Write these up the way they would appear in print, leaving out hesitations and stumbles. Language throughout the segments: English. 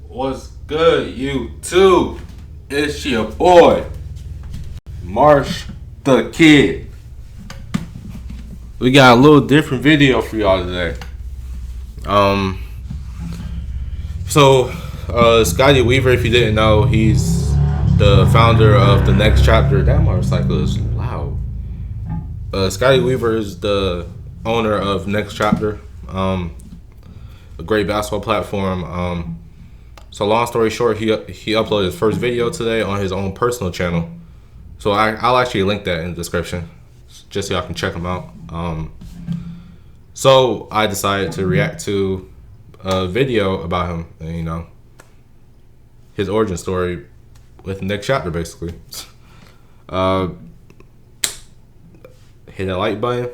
What's good, YouTube? It's your boy, Marsh the Kid. We got a little different video for y'all today. Scotty Weaver, if you didn't know, he's the founder of the Next Chapter. That motorcycle is loud. Scotty Weaver is the owner of Next Chapter, a great basketball platform. So long story short, he uploaded his first video today on his own personal channel. So I'll actually link that in the description, just so y'all can check him out. So I decided to react to a video about him, and his origin story with Next Chapter, basically. Hit that like button,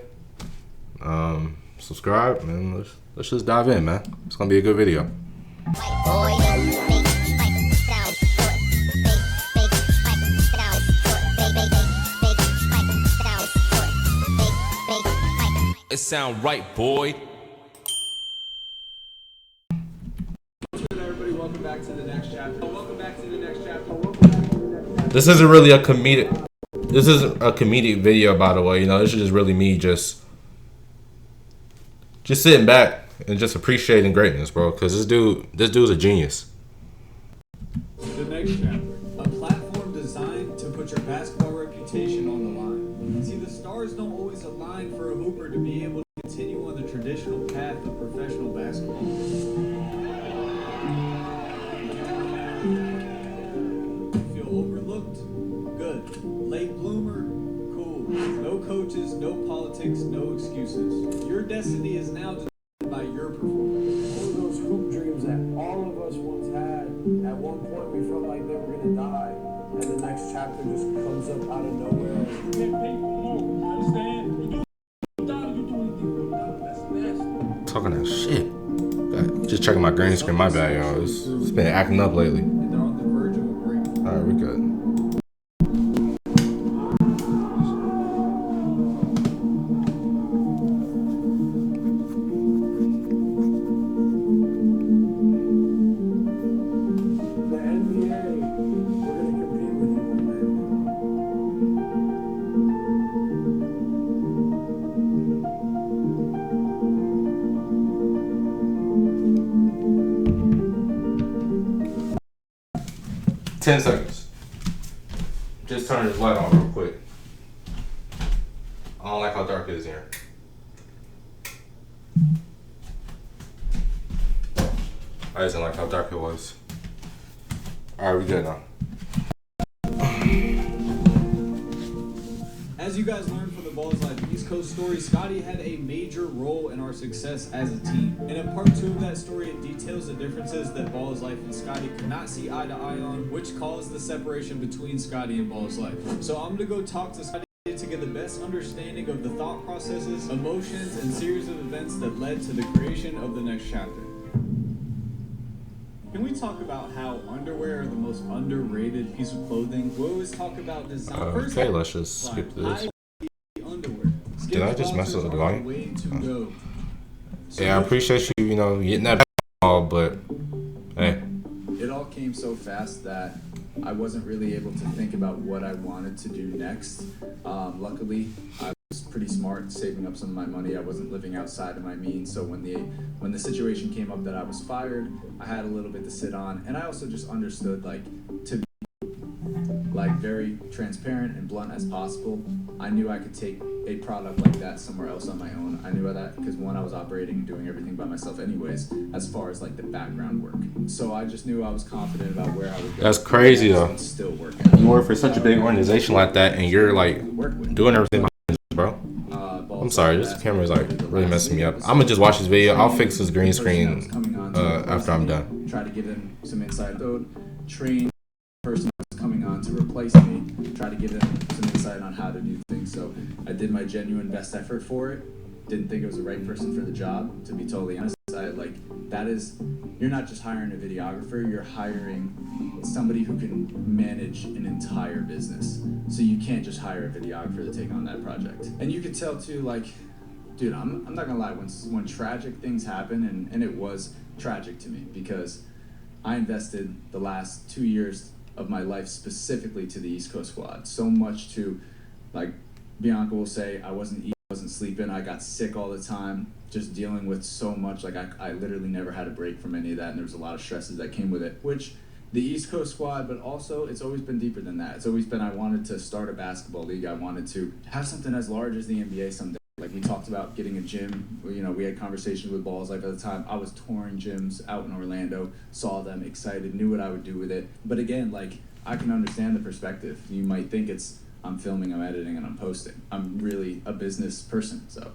subscribe, and let's just dive in, man. It's gonna be a good video. It sound right, boy. Everybody, welcome back to the Next Chapter. Welcome back to the Next Chapter. This isn't really a comedic. This isn't a comedic video, by the way. This is just really me just sitting back and just appreciating greatness, bro. Because this dude's a genius. The Next Chapter, a platform designed to put your basketball reputation on the line. See, the stars don't always align for a hooper to be able to continue on the traditional path of professional basketball. Feel overlooked? Good. Late bloomer? Cool. No coaches, no politics, no excuses. Your destiny is now determined by your performance. One of those hoop dreams that all of us once had. At one point, we felt like they were going to die, and the Next Chapter just comes up out of nowhere. You get paid for more, you understand? You do anything. Talking that shit. Just checking my green screen. My bad, y'all. It's been acting up lately. And they're on the verge of a breakthrough. All right, we good. The NBA, we're going to compete with you one day. 10 seconds. Just turn this light on real quick. I don't like how dark it is here. I just didn't like how dark it was. Alright, we good now. As you guys learned from the Balls Life East Coast story, Scotty had a major role in our success as a team. And in part 2 of that story, it details the differences that Balls Life and Scotty could not see eye to eye on, which caused the separation between Scotty and Balls Life. So I'm going to go talk to Scotty to get the best understanding of the thought processes, emotions, and series of events that led to the creation of the Next Chapter. Can we talk about how underwear are the most underrated piece of clothing? We always talk about design. Okay, let's just skip this. Underwear. Did I just mess up the volume? Way to go. So Yeah, I appreciate you, getting that all, but hey. It all came so fast that I wasn't really able to think about what I wanted to do next. Luckily, I was pretty smart, saving up some of my money. I wasn't living outside of my means, so when the situation came up that I was fired, I had a little bit to sit on, and I also just understood to be very transparent and blunt as possible. I knew I could take a product like that somewhere else on my own. I knew that because I was operating and doing everything by myself anyways, as far as the background work. So I just knew I was confident about where I would go. That's crazy though. And still work out. You work for such a big organization like that, and you're doing everything behind this, bro. I'm sorry, this camera is really messing me up. I'm gonna just watch this video. I'll fix this green screen after I'm done. Try to give them some insight. Train the person who's coming on to replace me. Try to give them some insight on how to do things. So I did my genuine best effort for it. Didn't think it was the right person for the job, to be totally honest. You're not just hiring a videographer, you're hiring somebody who can manage an entire business. So you can't just hire a videographer to take on that project. And you could tell too, dude, I'm not gonna lie, when tragic things happen, and it was tragic to me, because I invested the last 2 years of my life specifically to the East Coast squad. So much to, like Bianca will say, I wasn't eating, wasn't sleeping, I got sick all the time, just dealing with so much. Like I literally never had a break from any of that, and there was a lot of stresses that came with it, which the East Coast squad, but also it's always been deeper than that. It's always been, I wanted to start a basketball league. I wanted to have something as large as the NBA someday. Like we talked about getting a gym, you know, we had conversations with Balls Life at the time. I was touring gyms out in Orlando, saw them, excited, knew what I would do with it. But again, like I can understand the perspective. You might think it's, I'm filming, I'm editing, and I'm posting. I'm really a business person, so.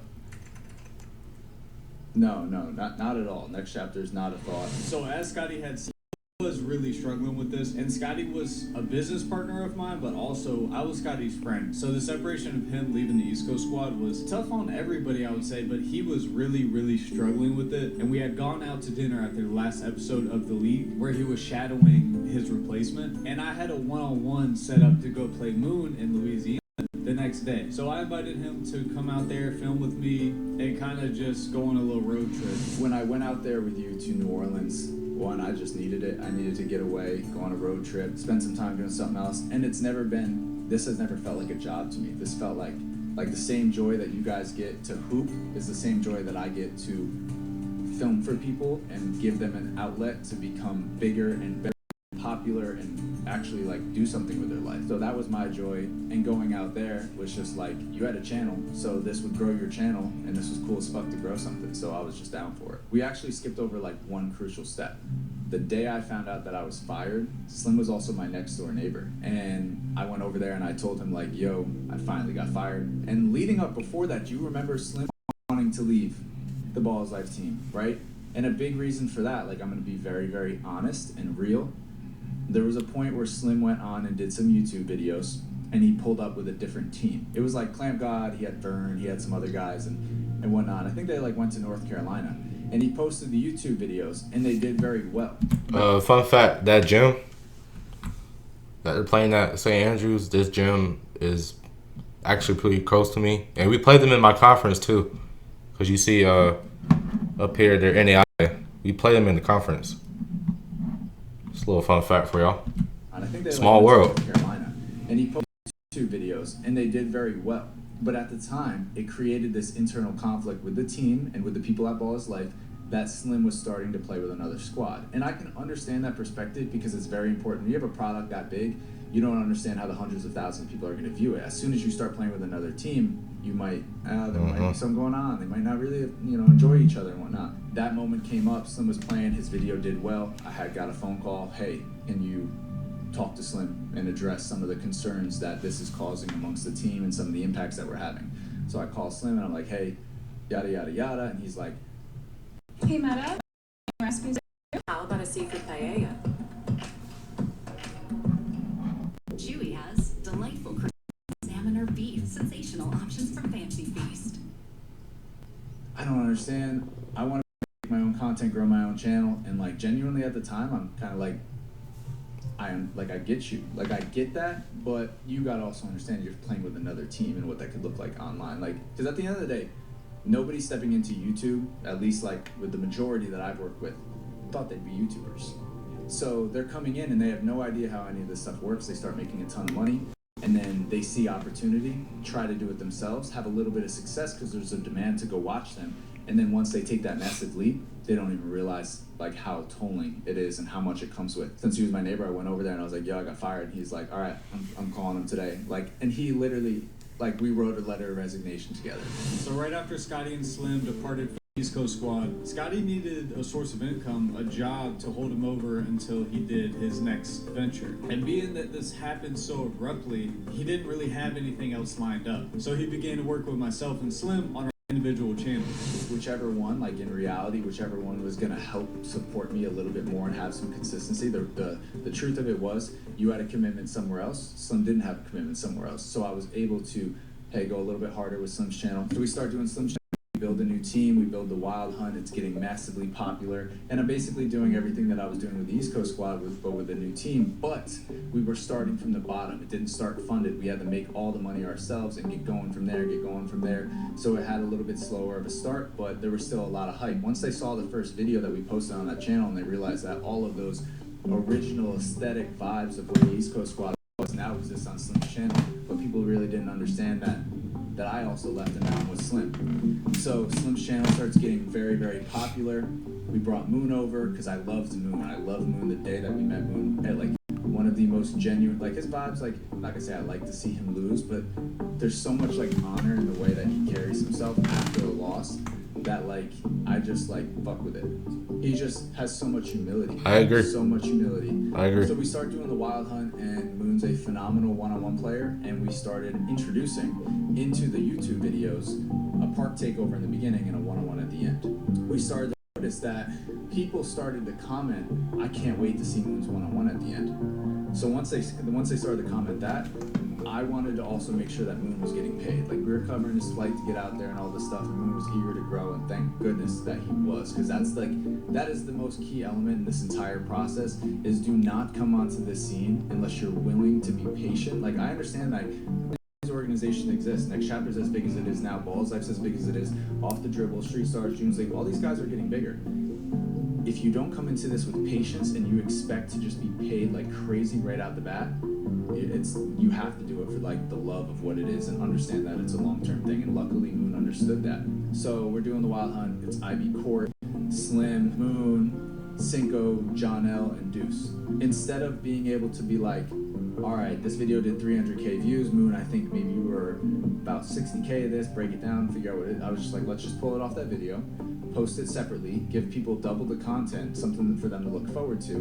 No, not at all. Next chapter is not a thought. So as Scotty had said, I was really struggling with this, and Scotty was a business partner of mine, but also I was Scotty's friend. So the separation of him leaving the East Coast squad was tough on everybody, I would say, but he was really struggling with it. And we had gone out to dinner after the last episode of the league where he was shadowing his replacement, and I had a one-on-one set up to go play Moon in Louisiana the next day. So I invited him to come out there, film with me, and kind of just go on a little road trip. When I went out there with you to New Orleans, one, I just needed it. I needed to get away, go on a road trip, spend some time doing something else. And this has never felt like a job to me. This felt like the same joy that you guys get to hoop is the same joy that I get to film for people and give them an outlet to become bigger and better, popular, and actually like do something with their life. So that was my joy. And going out there was just like, you had a channel, so this would grow your channel, and this was cool as fuck to grow something. So I was just down for it. We actually skipped over like one crucial step. The day I found out that I was fired, Slim was also my next door neighbor. And I went over there and I told him like, yo, I finally got fired. And leading up before that, do you remember Slim wanting to leave the Balls Life team, right? And a big reason for that, like I'm gonna be very honest and real. There was a point where Slim went on and did some YouTube videos, and he pulled up with a different team. It was like Clamp God, he had Vern, he had some other guys and whatnot. I think they like went to North Carolina. And he posted the YouTube videos, and they did very well. Fun fact, that gym that they're playing at St. Andrews, this gym is actually pretty close to me. And we played them in my conference too. Because you see up here, they're in the eye. We play them in the conference. Just a little fun fact for y'all. And I think they Small world. North Carolina. And he posted YouTube videos, and they did very well. But at the time, it created this internal conflict with the team and with the people at Balls Life that Slim was starting to play with another squad. And I can understand that perspective because it's very important. When you have a product that big, you don't understand how the hundreds of thousands of people are going to view it. As soon as you start playing with another team, you might, there might be something going on. They might not really, enjoy each other and whatnot. That moment came up. Slim was playing. His video did well. I had got a phone call. Hey, can you talk to Slim and address some of the concerns that this is causing amongst the team and some of the impacts that we're having? So I call Slim and I'm like, hey, yada, yada, yada. And he's like, hey, Meta, recipes. How about a seafood paella? Chewy has delightful salmon or beef. Sensational options from Fancy Feast. I don't understand. I want to make my own content, grow my own channel. And like genuinely at the time, I'm kind of like, I get you. Like I get that, but you gotta also understand you're playing with another team and what that could look like online. Like, because at the end of the day, nobody stepping into YouTube, at least like with the majority that I've worked with, thought they'd be YouTubers. So they're coming in and they have no idea how any of this stuff works. They start making a ton of money, and then they see opportunity, try to do it themselves, have a little bit of success because there's a demand to go watch them. And then once they take that massive leap, they don't even realize like how tolling it is and how much it comes with. Since he was my neighbor, I went over there and I was like, yo, I got fired. And he's like, all right, I'm calling him today. Like, and he literally, like, we wrote a letter of resignation together. So right after Scotty and Slim departed from the East Coast squad, Scotty needed a source of income, a job to hold him over until he did his next venture. And being that this happened so abruptly, he didn't really have anything else lined up. So he began to work with myself and Slim on our individual channels. Whichever one, like in reality, whichever one was gonna help support me a little bit more and have some consistency. The truth of it was, you had a commitment somewhere else. Slim didn't have a commitment somewhere else. So I was able to, hey, go a little bit harder with Slim's channel. So we start doing Slim's channel. We build a new team, we build the Wild Hunt, it's getting massively popular, and I'm basically doing everything that I was doing with the East Coast squad, but with a new team, but we were starting from the bottom. It didn't start funded. We had to make all the money ourselves and get going from there, so it had a little bit slower of a start, but there was still a lot of hype. Once they saw the first video that we posted on that channel and they realized that all of those original aesthetic vibes of what the East Coast squad was now exists on Slim's channel, but people really didn't understand that I also left him out with Slim. So Slim's channel starts getting very, very popular. We brought Moon over because I loved Moon. I loved Moon the day that we met Moon at like one of the most genuine, like his vibes, like I'm not gonna say I like to see him lose, but there's so much like honor in the way that he carries himself after a loss that like I just like fuck with it. He just has so much humility. I agree. So much humility. I agree. So we start doing the Wild Hunt, and Moon's a phenomenal one-on-one player, and we started introducing into the YouTube videos a park takeover in the beginning and a one-on-one at the end. We started to notice that people started to comment, I can't wait to see Moon's one-on-one at the end. So once they started to comment that, I wanted to also make sure that Moon was getting paid. Like, we were covering his flight to get out there and all this stuff, and Moon was eager to grow, and thank goodness that he was, because that is the most key element in this entire process, is do not come onto this scene unless you're willing to be patient. Like, I understand that this organization exists. Next Chapter's as big as it is now. Balls Life's as big as it is. Off the Dribble, Street Stars, June's League, all these guys are getting bigger. If you don't come into this with patience and you expect to just be paid like crazy right out the bat, you have to do it for like the love of what it is and understand that it's a long-term thing. And luckily Moon understood that. So we're doing the Wild Hunt. It's Ivy Court, Slim, Moon, Cinco, John L, and Deuce. Instead of being able to be like, all right, this video did 300K views, Moon, I think maybe you were about 60K of this, break it down, figure out what it is. I was just like, let's just pull it off that video, post it separately, give people double the content, something for them to look forward to,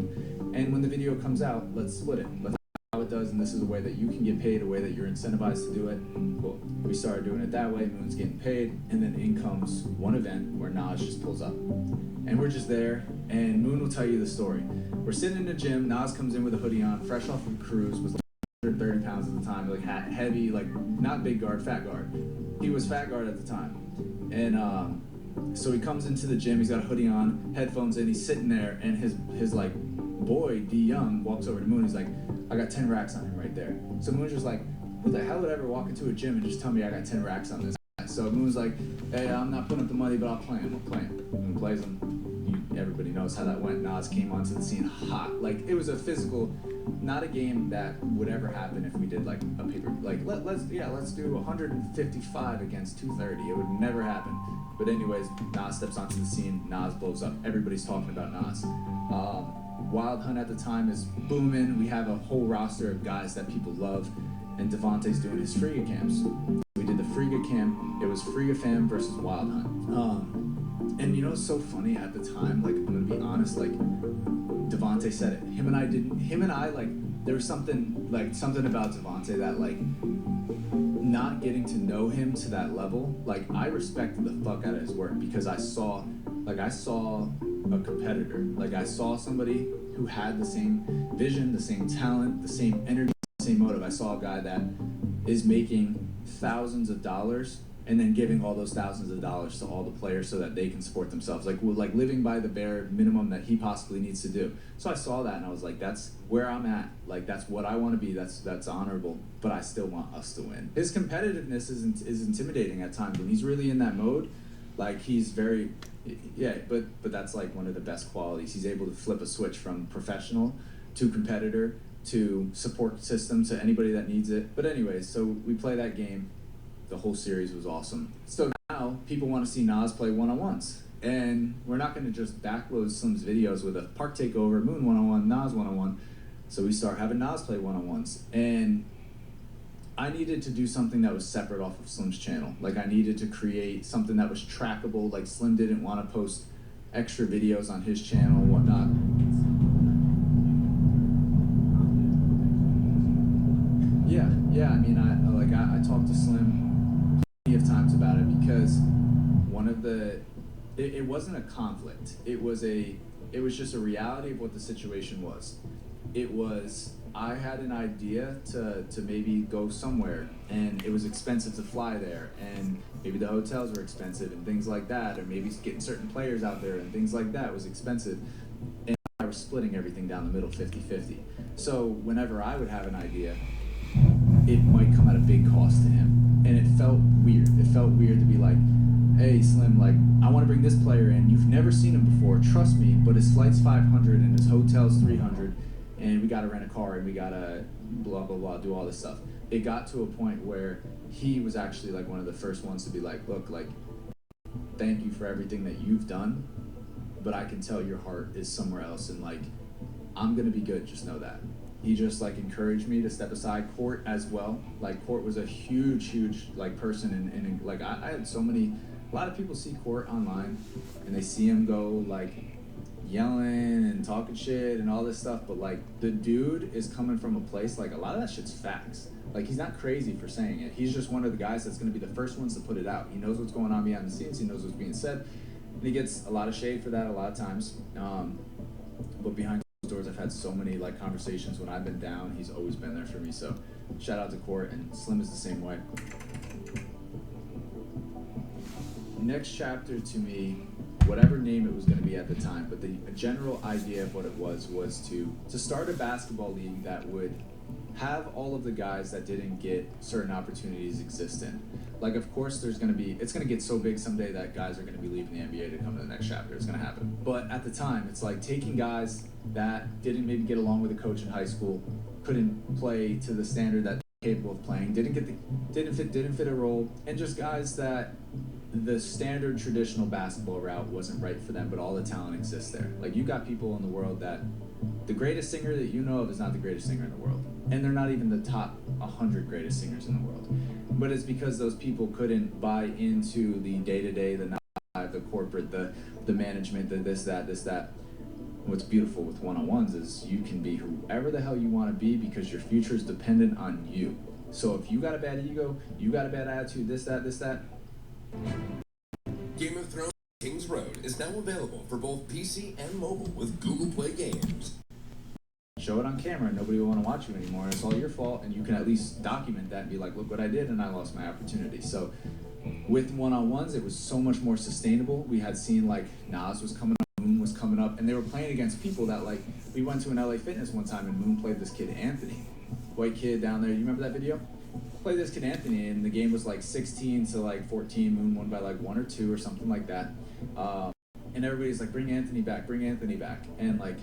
and when the video comes out, let's split it. Let's how it does, and this is a way that you can get paid, a way that you're incentivized to do it. Cool. We started doing it that way. Moon's getting paid, and then in comes one event where Nas just pulls up, and we're just there, and Moon will tell you the story. We're sitting in the gym. Nas comes in with a hoodie on, fresh off of a cruise, was like 130 pounds at the time, like heavy, like not big guard, fat guard. He was fat guard at the time, and so he comes into the gym. He's got a hoodie on, headphones in. He's sitting there, and his like boy D Young walks over to Moon. He's like, I got 10 racks on him right there. So Moon's just like, who the hell would ever walk into a gym and just tell me I got 10 racks on this guy? So Moon's like, hey, I'm not putting up the money, but I'll play him. I'll play him. Moon plays him. Everybody knows how that went. Nas came onto the scene hot. Like, it was a physical, not a game that would ever happen if we did like a paper. Like, let's do 155 against 230. It would never happen. But anyways, Nas steps onto the scene. Nas blows up. Everybody's talking about Nas. Wild Hunt at the time is booming. We have a whole roster of guys that people love, and Devontae's doing his Frigga camps. We did the Frigga camp. It was Frigga fam versus Wild Hunt. And you know, it's so funny at the time, like, I'm gonna be honest, like, Devontae said it. Him and I, like, there was something about Devontae that, like, not getting to know him to that level, like, I respected the fuck out of his work, because I saw a competitor. Like, I saw somebody who had the same vision, the same talent, the same energy, the same motive. I saw a guy that is making thousands of dollars and then giving all those thousands of dollars to all the players so that they can support themselves. Like living by the bare minimum that he possibly needs to do. So I saw that and I was like, that's where I'm at. Like, that's what I want to be. That's honorable, but I still want us to win. His competitiveness is intimidating at times when he's really in that mode. Like, he's very, yeah, but that's like one of the best qualities. He's able to flip a switch from professional to competitor to support system to anybody that needs it. But anyways, so we play that game. The whole series was awesome. So now people want to see Nas play one-on-ones. And we're not going to just backload Slim's videos with a park takeover, Moon one-on-one, Nas one-on-one. So we start having Nas play one-on-ones. And I needed to do something that was separate off of Slim's channel. Like, I needed to create something that was trackable. Like, Slim didn't want to post extra videos on his channel and whatnot. Yeah. I mean, I talked to Slim of times about it, because it wasn't a conflict. It was just a reality of what the situation was. It was, I had an idea to maybe go somewhere, and it was expensive to fly there, and maybe the hotels were expensive and things like that, or maybe getting certain players out there and things like that was expensive, and I was splitting everything down the middle 50-50. So whenever I would have an idea, it might come at a big cost to him. And it felt weird. It felt weird to be like, hey, Slim, like, I want to bring this player in. You've never seen him before. Trust me, but his flight's 500 and his hotel's 300. and we got to rent a car, and we got to blah, blah, blah, do all this stuff. It got to a point where he was actually like one of the first ones to be like, look, like, thank you for everything that you've done, but I can tell your heart is somewhere else, and like, I'm gonna be good, just know that. He just like encouraged me to step aside. Court as well. Like, Court was a huge like person, and like I had so many, a lot of people see Court online and they see him go like yelling and talking shit and all this stuff, but like, the dude is coming from a place, like, a lot of that shit's facts. Like, he's not crazy for saying it. He's just one of the guys that's going to be the first ones to put it out. He knows what's going on behind the scenes. He knows what's being said. And he gets a lot of shade for that a lot of times. But behind closed doors, I've had so many like conversations when I've been down. He's always been there for me. So shout out to Court, and Slim is the same way. Next chapter to me, whatever name it was going to be at the time, but the general idea of what it was to start a basketball league that would have all of the guys that didn't get certain opportunities exist in. Like, of course, it's going to get so big someday that guys are going to be leaving the NBA to come to the next chapter. It's going to happen. But at the time, it's like taking guys that didn't maybe get along with a coach in high school, couldn't play to the standard that they're capable of playing, didn't fit a role, and just guys that the standard traditional basketball route wasn't right for them, but all the talent exists there. Like, you got people in the world that the greatest singer that you know of is not the greatest singer in the world. And they're not even the top 100 greatest singers in the world. But it's because those people couldn't buy into the day-to-day, the 9-to-5, the corporate, the management, the this, that. What's beautiful with one-on-ones is you can be whoever the hell you want to be, because your future is dependent on you. So if you got a bad ego, you got a bad attitude, this, that. Game of Thrones King's Road is now available for both PC and mobile with Google Play Games. Show it on camera, nobody will want to watch you anymore, and it's all your fault, and you can at least document that and be like, look what I did, and I lost my opportunity. So with one-on-ones, it was so much more sustainable. We had seen like Nas was coming up, Moon was coming up, and they were playing against people that, like, we went to an LA Fitness one time and Moon played this kid Anthony, white kid down there. You remember that video? Played this kid Anthony, and the game was like 16 to like 14. Moon won by like 1 or 2 or something like that. And everybody's like, bring Anthony back, and like,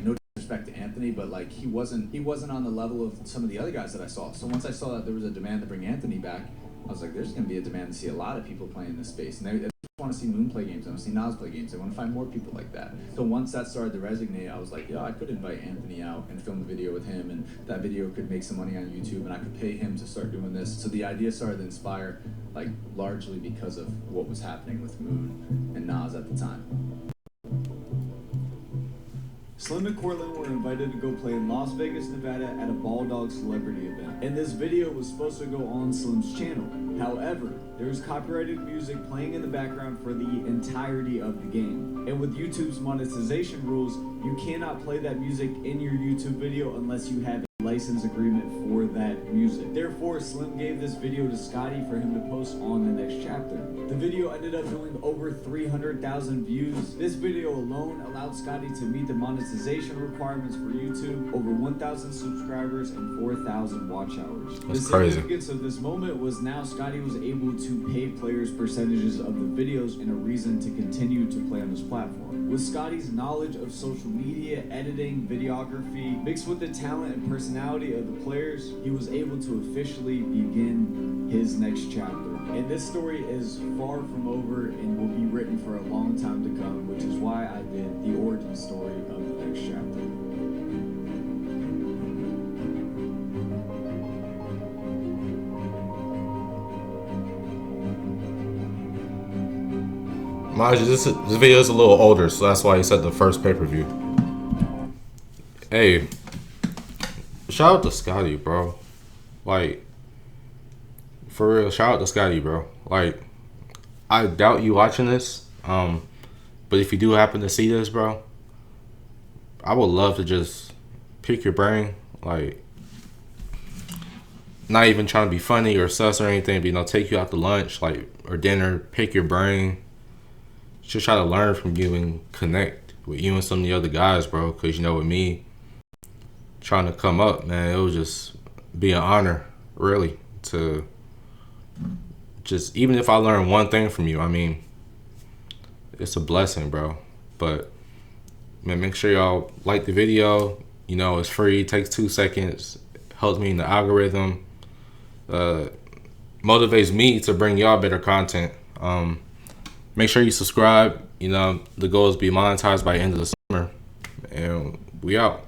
no disrespect to Anthony, but like, he wasn't on the level of some of the other guys that I saw. So once I saw that there was a demand to bring Anthony back, I was like, there's going to be a demand to see a lot of people playing in this space, and they want to see Moon play games, they want to see Nas play games, they want to find more people like that. So once that started to resonate, I was like, yeah, I could invite Anthony out and film a video with him, and that video could make some money on YouTube, and I could pay him to start doing this. So the idea started to inspire, like, largely because of what was happening with Moon and Nas at the time. Slim and Cortland were invited to go play in Las Vegas, Nevada at a Ball Dog celebrity event, and this video was supposed to go on Slim's channel. However, there was copyrighted music playing in the background for the entirety of the game. And with YouTube's monetization rules, you cannot play that music in your YouTube video unless you have a license agreement for that music. Therefore, Slim gave this video to Scotty for him to post on the next chapter. The video ended up doing over 300,000 views. This video alone allowed Scotty to meet the monetization requirements for YouTube, over 1,000 subscribers and 4,000 watch hours. That's the crazy. significance of this moment was now Scotty was able to pay players percentages of the videos and a reason to continue to play on this platform. With Scotty's knowledge of social media, editing, videography, mixed with the talent and personality of the players, he was able to officially begin his next chapter. And this story is far from over and will be written for a long time to come, which is why I did the origin story of the next chapter. Mind you, this video is a little older, so that's why he said the first pay-per-view. Hey, shout out to Scotty, bro. Like, for real, shout out to Scotty, bro. Like, I doubt you watching this, but if you do happen to see this, bro, I would love to just pick your brain. Like, not even trying to be funny or sus or anything, but, you know, take you out to lunch, like, or dinner, pick your brain. Just try to learn from you and connect with you and some of the other guys, bro. Because, you know, with me trying to come up, man, it would just be an honor, really, to just, even if I learn one thing from you, I mean, it's a blessing, bro. But Man, make sure y'all like the video. You know, it's free, takes 2 seconds, helps me in the algorithm, motivates me to bring y'all better content. Make sure you subscribe. You know, the goal is to be monetized by the end of the summer. And we out.